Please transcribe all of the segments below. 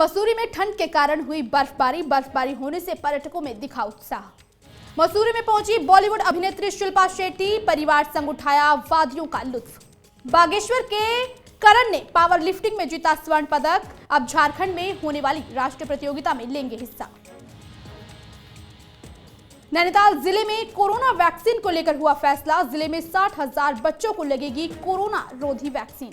मसूरी में ठंड के कारण हुई बर्फबारी होने से पर्यटकों में दिखा उत्साह। मसूरी में पहुंची बॉलीवुड अभिनेत्री शिल्पा शेट्टी, परिवार संग उठाया वादियों का लुत्फ। बागेश्वर के करण ने पावर लिफ्टिंग में जीता स्वर्ण पदक। अब झारखंड में होने वाली राष्ट्रीय प्रतियोगिता में लेंगे हिस्सा। नैनीताल जिले में कोरोना वैक्सीन को लेकर हुआ फैसला। जिले में 60,000 बच्चों को लगेगी कोरोना रोधी वैक्सीन।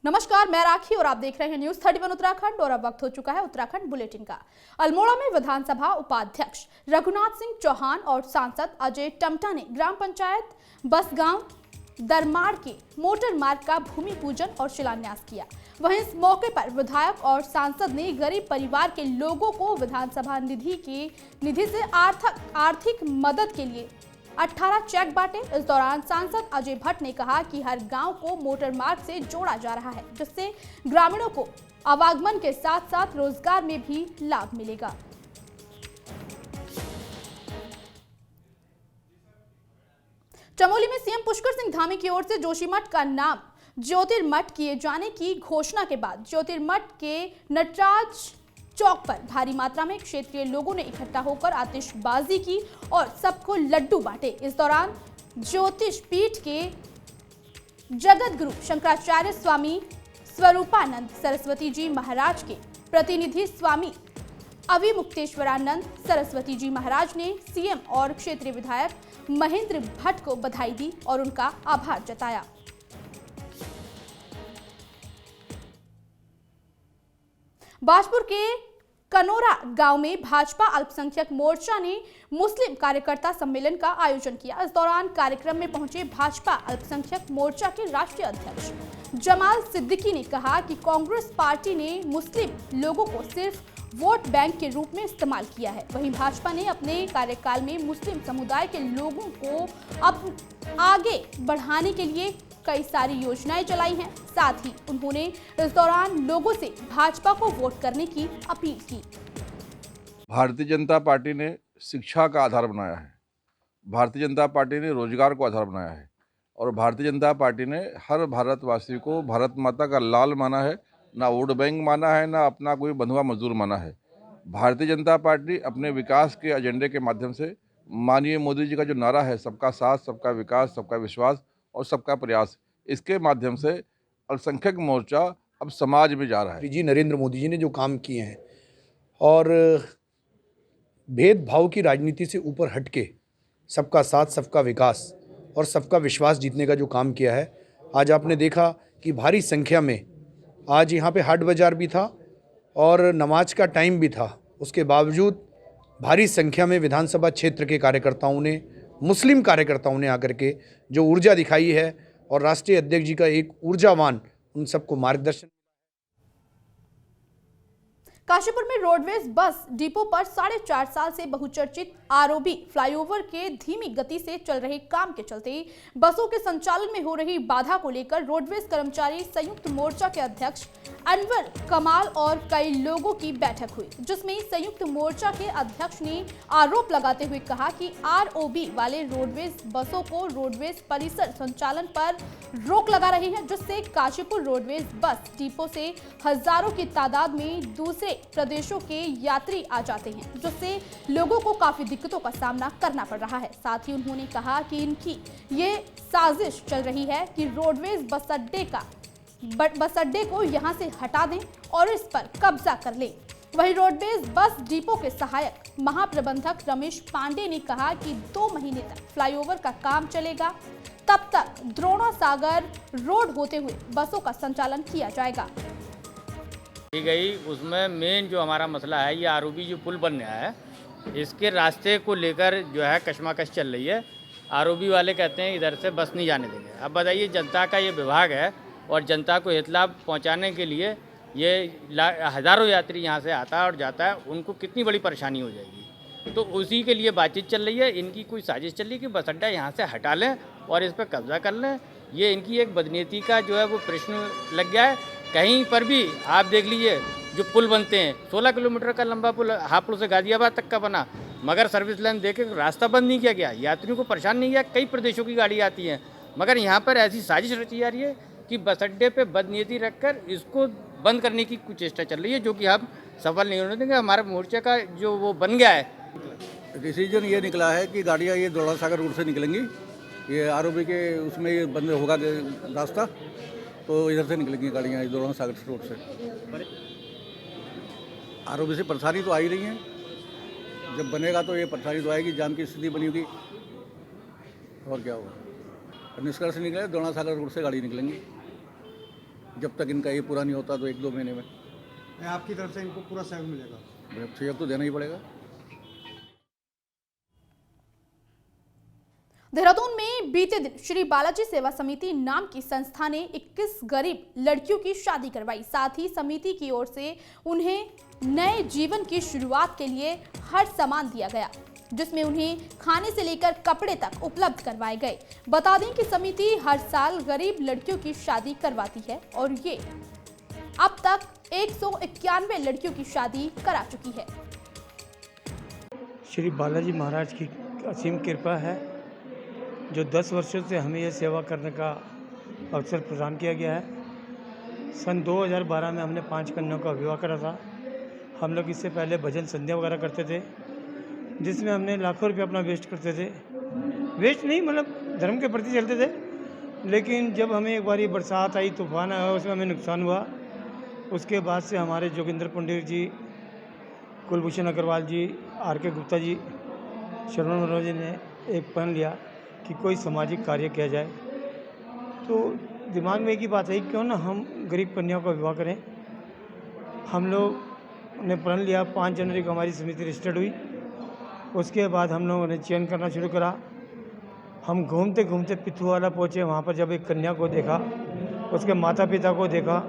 नमस्कार, मैं राखी और आप देख रहे हैं न्यूज 31 उत्तराखंड और अब वक्त हो चुका है उत्तराखंड बुलेटिन का। अल्मोड़ा में विधानसभा उपाध्यक्ष रघुनाथ सिंह चौहान और सांसद अजय टमटा ने ग्राम पंचायत बसगांव दरमाड़ के मोटर मार्ग का भूमि पूजन और शिलान्यास किया। वहीं इस मौके पर विधायक और सांसद ने गरीब परिवार के लोगों को विधानसभा निधि से आर्थिक मदद के लिए 18 चेक बांटे। इस दौरान सांसद अजय भट्ट ने कहा कि हर गांव को मोटर मार्ग से जोड़ा जा रहा है, जिससे ग्रामीणों को आवागमन के साथ साथ रोजगार में भी लाभ मिलेगा। चमोली में सीएम पुष्कर सिंह धामी की ओर से जोशीमठ का नाम ज्योतिर्मठ किए जाने की घोषणा के बाद ज्योतिर्मठ के नटराज चौक पर भारी मात्रा में क्षेत्रीय लोगों ने इकट्ठा होकर आतिशबाजी की और सबको लड्डू बांटे। इस दौरान ज्योतिष पीठ के जगत गुरु शंकराचार्य स्वामी स्वरूपानंद सरस्वती जी महाराज के प्रतिनिधि स्वामी अविमुक्तेश्वरानंद सरस्वती जी महाराज ने सीएम और क्षेत्रीय विधायक महेंद्र भट्ट को बधाई दी और उनका आभार जताया। बाजपुर के कनोरा गांव में भाजपा अल्पसंख्यक मोर्चा ने मुस्लिम कार्यकर्ता सम्मेलन का आयोजन किया। इस दौरान कार्यक्रम में पहुंचे भाजपा अल्पसंख्यक मोर्चा के राष्ट्रीय अध्यक्ष जमाल सिद्दीकी ने कहा कि कांग्रेस पार्टी ने मुस्लिम लोगों को सिर्फ वोट बैंक के रूप में इस्तेमाल किया है। वहीं भाजपा ने अपने कार्यकाल में मुस्लिम समुदाय के लोगों को अब आगे बढ़ाने के लिए कई सारी योजनाएं चलाई हैं। साथ ही उन्होंने इस दौरान लोगों से भाजपा को वोट करने की अपील की। भारतीय जनता पार्टी ने शिक्षा का आधार बनाया है, भारतीय जनता पार्टी ने रोजगार को आधार बनाया है और भारतीय जनता पार्टी ने हर भारतवासी को भारत माता का लाल माना है, ना वोट बैंक माना है, ना अपना कोई बंधुआ मजदूर माना है। भारतीय जनता पार्टी अपने विकास के एजेंडे के माध्यम से माननीय मोदी जी का जो नारा है, सबका साथ, सबका विकास, सबका विश्वास और सबका प्रयास, इसके माध्यम से अल्पसंख्यक मोर्चा अब समाज में जा रहा है। जी नरेंद्र मोदी जी ने जो काम किए हैं और भेदभाव की राजनीति से ऊपर हटके सबका साथ, सबका विकास और सबका विश्वास जीतने का जो काम किया है, आज आपने देखा कि भारी संख्या में आज यहाँ पे हाट बाजार भी था और नमाज का टाइम भी था। उसके बावजूद भारी संख्या में विधानसभा क्षेत्र के कार्यकर्ताओं ने, मुस्लिम कार्यकर्ताओं ने आकर के जो ऊर्जा दिखाई है और राष्ट्रीय अध्यक्ष जी का एक ऊर्जावान उन सबको मार्गदर्शन। काशीपुर में रोडवेज बस डिपो पर 4.5 साल से बहुचर्चित आरओबी फ्लाईओवर के धीमी गति से चल रहे काम के चलते बसों के संचालन में हो रही बाधा को लेकर रोडवेज कर्मचारी संयुक्त मोर्चा के अध्यक्ष अनवर कमाल और कई लोगों की बैठक हुई, जिसमें संयुक्त मोर्चा के अध्यक्ष ने आरोप लगाते हुए कहा कि आरओबी वाले रोडवेज बसों को रोडवेज परिसर संचालन पर रोक लगा रहे हैं, जिससे काशीपुर रोडवेज बस डिपो से हजारों की तादाद में दूसरे प्रदेशों के यात्री आ जाते हैं, जिससे लोगों को काफी दिक्कतों का सामना करना पड़ रहा है। साथ ही उन्होंने कहा कि इनकी ये साजिश चल रही है कि रोडवेज बस अड्डे को यहां से हटा दें और इस पर कब्जा कर लें। वहीं रोडवेज बस डिपो के सहायक महाप्रबंधक रमेश पांडे ने कहा कि 2 महीने तक फ्लाईओवर का काम चलेगा, तब तक द्रोणा सागर रोड होते हुए बसों का संचालन किया जाएगा। गई उसमें मेन जो हमारा मसला है, ये आरओबी जो पुल बन रहा है, इसके रास्ते को लेकर जो है कशमकश चल रही है। आरओबी वाले कहते हैं इधर से बस नहीं जाने देंगे। अब बताइए, जनता का ये विभाग है और जनता को हित लाभ पहुँचाने के लिए ये हज़ारों यात्री यहाँ से आता है और जाता है, उनको कितनी बड़ी परेशानी हो जाएगी। तो उसी के लिए बातचीत चल रही है। इनकी कोई साजिश चल रही है कि बस अड्डा यहाँ से हटा लें और इस पर कब्जा कर लें। ये इनकी एक बदनीति का जो है वो प्रश्न लग गया है। कहीं पर भी आप देख लीजिए, जो पुल बनते हैं, 16 किलोमीटर का लंबा पुल हापुड़ से गाजियाबाद तक का बना, मगर सर्विस लाइन दे के रास्ता बंद नहीं किया गया, यात्रियों को परेशान नहीं किया। कई प्रदेशों की गाड़ी आती हैं, मगर यहाँ पर ऐसी साजिश रची जा रही है कि बस अड्डे पे बदनीयती रखकर इसको बंद करने की कुछ चेष्टा चल रही है, जो कि हम सफल नहीं होने देंगे। हमारे मोर्चे का जो वो बन गया है, डिसीजन ये निकला है कि गाड़ियाँ ये दोड़ा सागर रोड से निकलेंगी, ये आरओबी के उसमें ये बंद होगा रास्ता, तो इधर से निकलेंगी गाड़ियाँ दोड़ा सागर रोड से। आरओबी से परेशानी तो आ ही रही है, जब बनेगा तो ये परेशानी तो आएगी, जाम की स्थिति बनी होगी और क्या होगा। निष्कर्ष निकले दोड़ा सागर रोड से गाड़ी निकलेंगी, जब तक इनका ये पूरा नहीं होता तो 1-2 महीने में। आपकी तरफ से इनको पूरा सहयोग मिलेगा? सहयोग तो देना ही पड़ेगा। देहरादून में बीते दिन श्री बालाजी सेवा समिति नाम की संस्था ने 21 गरीब लड़कियों की शादी करवाई। साथ ही समिति की ओर से उन्हें नए जीवन की शुरुआत के लिए हर सामान दिया गया, जिसमें उन्हें खाने से लेकर कपड़े तक उपलब्ध करवाए गए। बता दें कि समिति हर साल गरीब लड़कियों की शादी करवाती है और ये अब तक 191 लड़कियों की शादी करा चुकी है। श्री बालाजी महाराज की असीम कृपा है, जो 10 वर्षों से हमें यह सेवा करने का अवसर प्रदान किया गया है। सन 2012 में हमने 5 कन्याओं का विवाह करा था। हम लोग इससे पहले भजन संध्या वगैरह करते थे, जिसमें हमने लाखों रुपये अपना वेस्ट करते थे। वेस्ट नहीं, मतलब धर्म के प्रति चलते थे। लेकिन जब हमें एक बार ये बरसात आई, तूफान आया, उसमें हमें नुकसान हुआ। उसके बाद से हमारे जोगिंदर पंडित जी, कुलभूषण अग्रवाल जी, RK गुप्ता जी, श्रवण मनोज जी ने एक प्रण लिया कि कोई सामाजिक कार्य किया जाए। तो दिमाग में एक ही बात है, क्यों ना हम गरीब कन्याओं का विवाह करें। हम लोग ने प्रण लिया। 5 जनवरी को हमारी समिति रजिस्टर्ड हुई। उसके बाद हम लोगों ने चयन करना शुरू करा। हम घूमते घूमते पिथुवाला पहुँचे। वहाँ पर जब एक कन्या को देखा, उसके माता पिता को देखा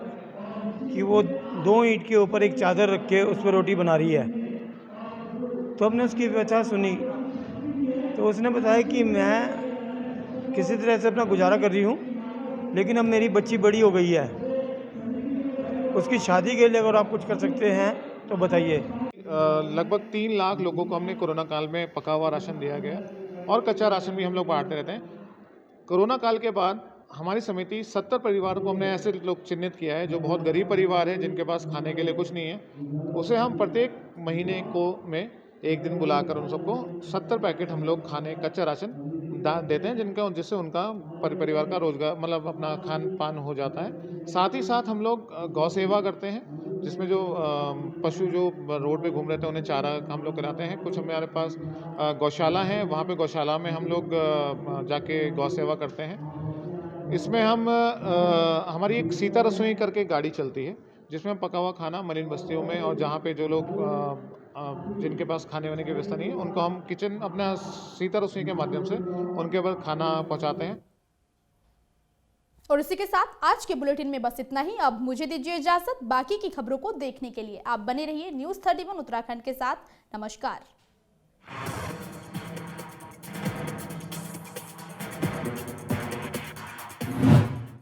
कि वो 2 ईंट के ऊपर एक चादर रख के उस पर रोटी बना रही है, तो हमने उसकी व्यथा सुनी। तो उसने बताया कि मैं किसी तरह से अपना गुजारा कर रही हूँ, लेकिन अब मेरी बच्ची बड़ी हो गई है, उसकी शादी के लिए अगर आप कुछ कर सकते हैं तो बताइए। लगभग 3 लाख लोगों को हमने कोरोना काल में पका हुआ राशन दिया गया और कच्चा राशन भी हम लोग बांटते रहते हैं। कोरोना काल के बाद हमारी समिति 70 परिवारों को हमने ऐसे लोग चिन्हित किया है जो बहुत गरीब परिवार है, जिनके पास खाने के लिए कुछ नहीं है। उसे हम प्रत्येक महीने को में एक दिन बुलाकर उन सबको 70 पैकेट हम लोग खाने कच्चा राशन देते हैं, जिससे उनका परिवार का रोजगार, मतलब अपना खान पान हो जाता है। साथ ही साथ हम लोग गौ सेवा करते हैं, जिसमें जो पशु जो रोड पे घूम रहे थे उन्हें चारा हम लोग कराते हैं। कुछ हमारे पास गौशाला है, वहाँ पे गौशाला में हम लोग जाके गौ सेवा करते हैं। इसमें हम हमारी एक सीता रसोई करके गाड़ी चलती है, जिसमें हम पका हुआ खाना मलिन बस्तियों में और जहाँ पे जो लोग जिनके पास खाने वाने की व्यवस्था नहीं है, उनको हम किचन अपना सीता रसोई के माध्यम से उनके ऊपर खाना पहुँचाते हैं। और इसी के साथ आज के बुलेटिन में बस इतना ही। अब मुझे दीजिए इजाजत। बाकी की खबरों को देखने के लिए आप बने रहिए न्यूज़ 31 उत्तराखंड के साथ। नमस्कार।